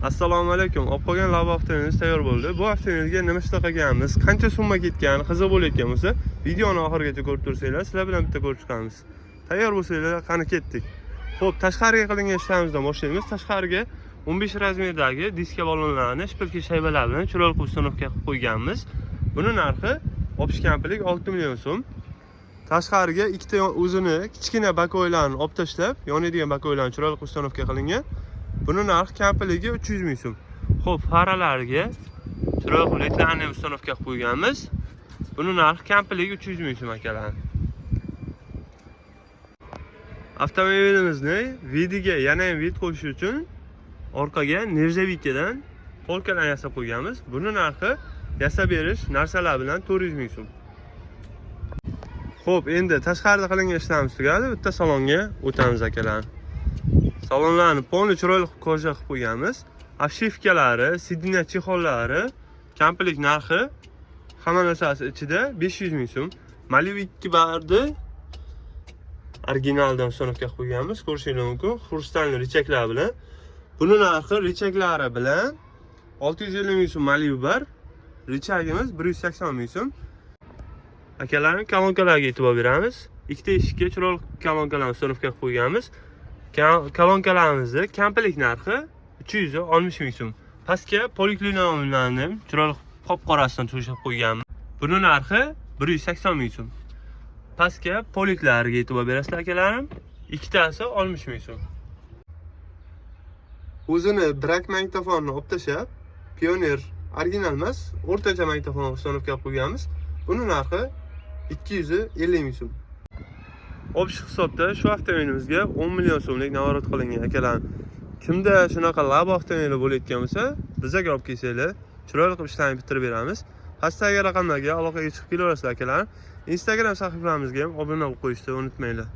Assalomu alaykum. Olib qolgan lab avtomobilimiz tayyor bo'ldi. Bu avtomobilga nima ishla qilganmiz, qancha summa ketgani qiziq bo'layotgan bo'lsa, videoni oxirigacha ko'rib tursanglar, sizlar bilan bitta ko'rib chiqamiz. Tayyor bo'lsanglar, qani ketdik. Xo'p, tashqariga qilingan ishlamizdan boshlaymiz. Tashqariga 15 razmerdagi diska balonlarni shpilka shaybalar bilan chiroyli uстановка qilib qo'yganmiz. Buni narxi opish kampilik 6 million so'm. Tashqariga ikkita o'zini kichkina bakoylarni olib tashlab, yonadigan bakoylarni chiroyli uстановка qilingan. Buni narxi kampiligi 300 ming so'm. Xo'p, faralarga chiroyli ledlarni uстановка qilib qo'yganmiz. Buni narxi kampiligi 300 ming so'm akalar. Avtomobilimizni vidiga yana ham vid qo'yish uchun orqaga nержавейкаdan polkalar yasab qo'yganmiz. Buni narxi yasab berish narsalar bilan 400 ming so'm. Xo'p, endi tashqarida qilingan ishlarimiz tugadi. Bitta salonga o'tamiz akalar. Salonlarni polni chiroyli koja qilib qo'yganmiz. Obshivkalari, sidina chexollari, kamplik narxi hamma narsasi ichida 500 ming so'm. Maliv 2 bardi originaldan uстановка qilib qo'yganmiz. Ko'rishingiz mumkin. Xrustalni richaklar bilan. Buni narxi richaklari bilan 650 ming so'm Maliv bar. Richagimiz 180 ming so'm. Akalarning kolonkalarga e'tibor beramiz. Ikkita eshikka chiroyli kolonkalarni uстановка qilib qo'yganmiz. Kolonkalarimizni kamplik narxi 360 ming so'm. Pastga poliklinonlarni chiroyli qop-qorasidan to'shab qo'yganmiz. Buni narxi 180 ming so'm. Pastga poliklarga e'tibor berasizlar akalarim. Ikkitasi 60 ming so'm. O'zini brak magnitofonni olib tashab, Pioneer original emas, o'rtacha magnitofon uстановка qilib qo'yganmiz. Buni narxi 250 ming so'm. Obsh hisobda shu avtomobilimizga 10 million so'mlik navorat qilingan akalar. Kimda shunaqa lab avtomobili bo'layotgan bo'lsa, bizga olib kelsanglar, chiroyli qilib ishlarni bitirib beramiz. Pastdagi raqamlarga aloqaga chiqib kelaverasizlar akalar. Instagram sahifamizga ham obuna bo'lib qo'yishni unutmanglar.